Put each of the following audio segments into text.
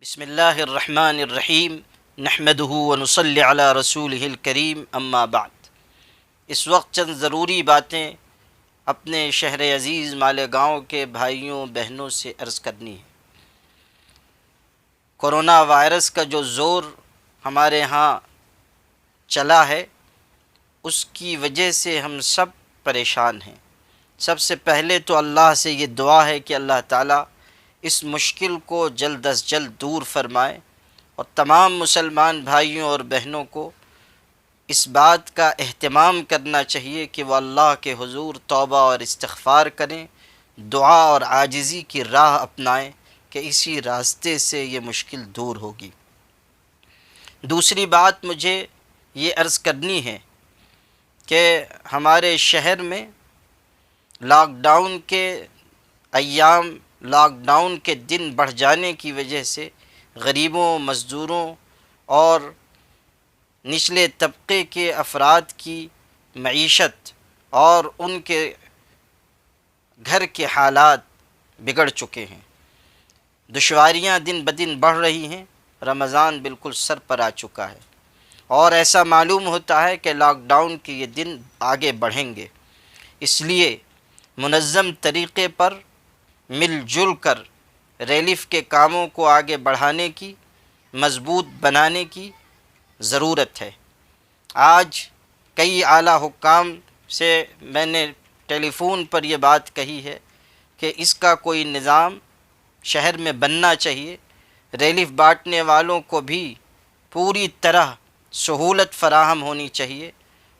بسم اللہ الرحمن الرحیم نحمدہ ونصلی علی رسولہ الکریم اما بعد۔ اس وقت چند ضروری باتیں اپنے شہر عزیز مالیگاؤں کے بھائیوں بہنوں سے عرض کرنی ہے۔ کرونا وائرس کا جو زور ہمارے ہاں چلا ہے اس کی وجہ سے ہم سب پریشان ہیں۔ سب سے پہلے تو اللہ سے یہ دعا ہے کہ اللہ تعالیٰ اس مشکل کو جلد از جلد دور فرمائے، اور تمام مسلمان بھائیوں اور بہنوں کو اس بات کا اہتمام کرنا چاہیے کہ وہ اللہ کے حضور توبہ اور استغفار کریں، دعا اور عاجزی کی راہ اپنائیں کہ اسی راستے سے یہ مشکل دور ہوگی۔ دوسری بات مجھے یہ عرض کرنی ہے کہ ہمارے شہر میں لاک ڈاؤن کے ایام، لاک ڈاؤن کے دن بڑھ جانے کی وجہ سے غریبوں، مزدوروں اور نچلے طبقے کے افراد کی معیشت اور ان کے گھر کے حالات بگڑ چکے ہیں۔ دشواریاں دن بدن بڑھ رہی ہیں، رمضان بالکل سر پر آ چکا ہے، اور ایسا معلوم ہوتا ہے کہ لاک ڈاؤن کے یہ دن آگے بڑھیں گے۔ اس لیے منظم طریقے پر مل جل کر ریلیف کے کاموں کو آگے بڑھانے کی، مضبوط بنانے کی ضرورت ہے۔ آج کئی اعلیٰ حکام سے میں نے ٹیلی فون پر یہ بات کہی ہے کہ اس کا کوئی نظام شہر میں بننا چاہیے۔ ریلیف بانٹنے والوں کو بھی پوری طرح سہولت فراہم ہونی چاہیے،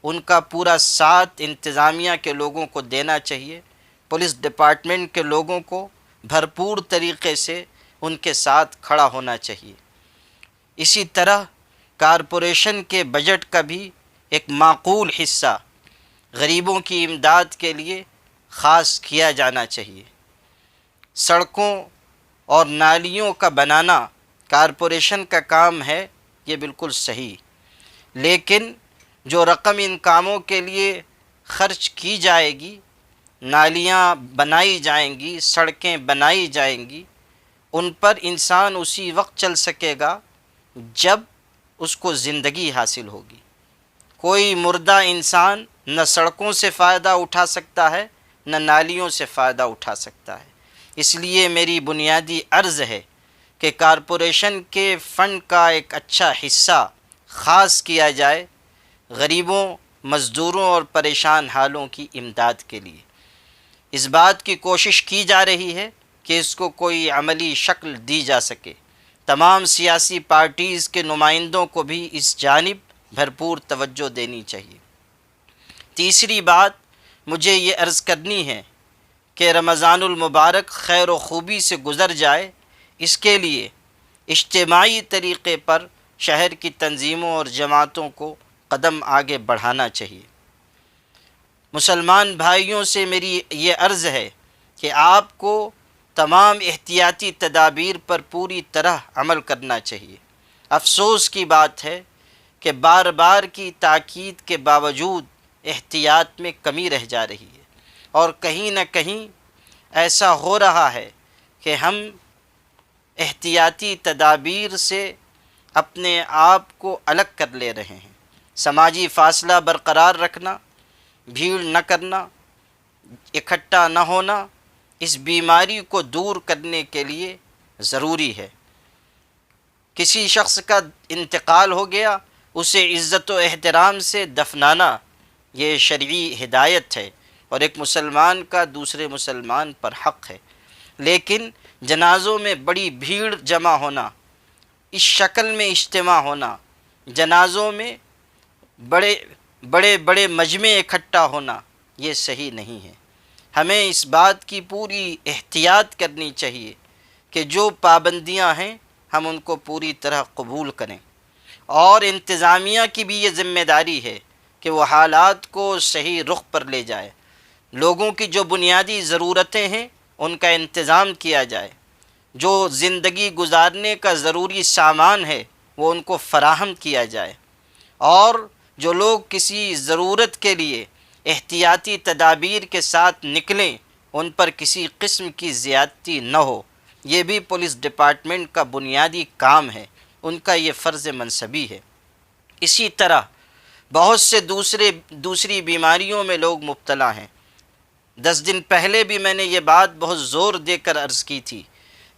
ان کا پورا ساتھ انتظامیہ کے لوگوں کو دینا چاہیے، پولیس ڈپارٹمنٹ کے لوگوں کو بھرپور طریقے سے ان کے ساتھ کھڑا ہونا چاہیے۔ اسی طرح کارپوریشن کے بجٹ کا بھی ایک معقول حصہ غریبوں کی امداد کے لیے خاص کیا جانا چاہیے۔ سڑکوں اور نالیوں کا بنانا کارپوریشن کا کام ہے، یہ بالکل صحیح، لیکن جو رقم ان کاموں کے لیے خرچ کی جائے گی، نالیاں بنائی جائیں گی، سڑکیں بنائی جائیں گی، ان پر انسان اسی وقت چل سکے گا جب اس کو زندگی حاصل ہوگی۔ کوئی مردہ انسان نہ سڑکوں سے فائدہ اٹھا سکتا ہے، نہ نالیوں سے فائدہ اٹھا سکتا ہے۔ اس لیے میری بنیادی عرض ہے کہ کارپوریشن کے فنڈ کا ایک اچھا حصہ خاص کیا جائے غریبوں، مزدوروں اور پریشان حالوں کی امداد کے لیے۔ اس بات کی کوشش کی جا رہی ہے کہ اس کو کوئی عملی شکل دی جا سکے۔ تمام سیاسی پارٹیز کے نمائندوں کو بھی اس جانب بھرپور توجہ دینی چاہیے۔ تیسری بات مجھے یہ عرض کرنی ہے کہ رمضان المبارک خیر و خوبی سے گزر جائے، اس کے لیے اجتماعی طریقے پر شہر کی تنظیموں اور جماعتوں کو قدم آگے بڑھانا چاہیے۔ مسلمان بھائیوں سے میری یہ عرض ہے کہ آپ کو تمام احتیاطی تدابیر پر پوری طرح عمل کرنا چاہیے۔ افسوس کی بات ہے کہ بار بار کی تاکید کے باوجود احتیاط میں کمی رہ جا رہی ہے، اور کہیں نہ کہیں ایسا ہو رہا ہے کہ ہم احتیاطی تدابیر سے اپنے آپ کو الگ کر لے رہے ہیں۔ سماجی فاصلہ برقرار رکھنا، بھیڑ نہ کرنا، اکٹھا نہ ہونا اس بیماری کو دور کرنے کے لیے ضروری ہے۔ کسی شخص کا انتقال ہو گیا، اسے عزت و احترام سے دفنانا یہ شرعی ہدایت ہے، اور ایک مسلمان کا دوسرے مسلمان پر حق ہے۔ لیکن جنازوں میں بڑی بھیڑ جمع ہونا، اس شکل میں اجتماع ہونا، جنازوں میں بڑے بڑے مجمع اکٹھا ہونا، یہ صحیح نہیں ہے۔ ہمیں اس بات کی پوری احتیاط کرنی چاہیے کہ جو پابندیاں ہیں ہم ان کو پوری طرح قبول کریں، اور انتظامیہ کی بھی یہ ذمہ داری ہے کہ وہ حالات کو صحیح رخ پر لے جائے۔ لوگوں کی جو بنیادی ضرورتیں ہیں ان کا انتظام کیا جائے، جو زندگی گزارنے کا ضروری سامان ہے وہ ان کو فراہم کیا جائے، اور جو لوگ کسی ضرورت کے لیے احتیاطی تدابیر کے ساتھ نکلیں ان پر کسی قسم کی زیادتی نہ ہو۔ یہ بھی پولیس ڈپارٹمنٹ کا بنیادی کام ہے، ان کا یہ فرض منصبی ہے۔ اسی طرح بہت سے دوسری بیماریوں میں لوگ مبتلا ہیں۔ 10 دن پہلے بھی میں نے یہ بات بہت زور دے کر عرض کی تھی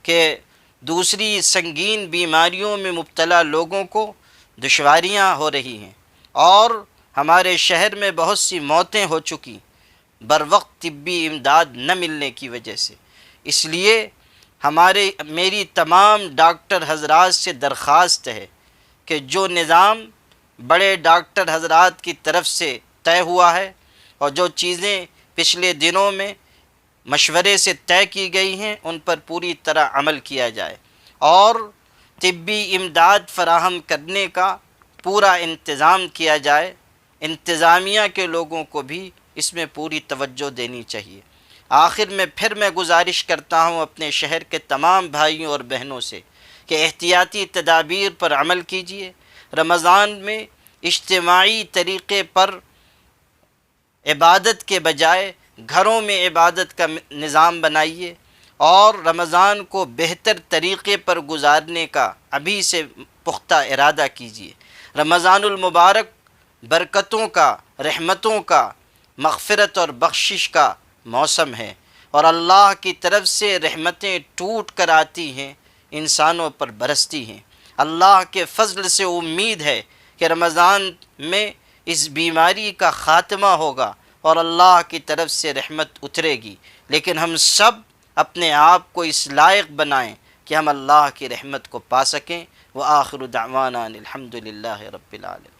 کہ دوسری سنگین بیماریوں میں مبتلا لوگوں کو دشواریاں ہو رہی ہیں، اور ہمارے شہر میں بہت سی موتیں ہو چکی بروقت طبی امداد نہ ملنے کی وجہ سے۔ اس لیے میری تمام ڈاکٹر حضرات سے درخواست ہے کہ جو نظام بڑے ڈاکٹر حضرات کی طرف سے طے ہوا ہے اور جو چیزیں پچھلے دنوں میں مشورے سے طے کی گئی ہیں، ان پر پوری طرح عمل کیا جائے اور طبی امداد فراہم کرنے کا پورا انتظام کیا جائے۔ انتظامیہ کے لوگوں کو بھی اس میں پوری توجہ دینی چاہیے۔ آخر میں پھر میں گزارش کرتا ہوں اپنے شہر کے تمام بھائیوں اور بہنوں سے کہ احتیاطی تدابیر پر عمل کیجیے۔ رمضان میں اجتماعی طریقے پر عبادت کے بجائے گھروں میں عبادت کا نظام بنائیے اور رمضان کو بہتر طریقے پر گزارنے کا ابھی سے پختہ ارادہ کیجیے۔ رمضان المبارک برکتوں کا، رحمتوں کا، مغفرت اور بخشش کا موسم ہے، اور اللہ کی طرف سے رحمتیں ٹوٹ کر آتی ہیں، انسانوں پر برستی ہیں۔ اللہ کے فضل سے امید ہے کہ رمضان میں اس بیماری کا خاتمہ ہوگا اور اللہ کی طرف سے رحمت اترے گی، لیکن ہم سب اپنے آپ کو اس لائق بنائیں کہ ہم اللہ کی رحمت کو پا سکیں۔ وآخر دعوانا الحمد للہ رب العالمین۔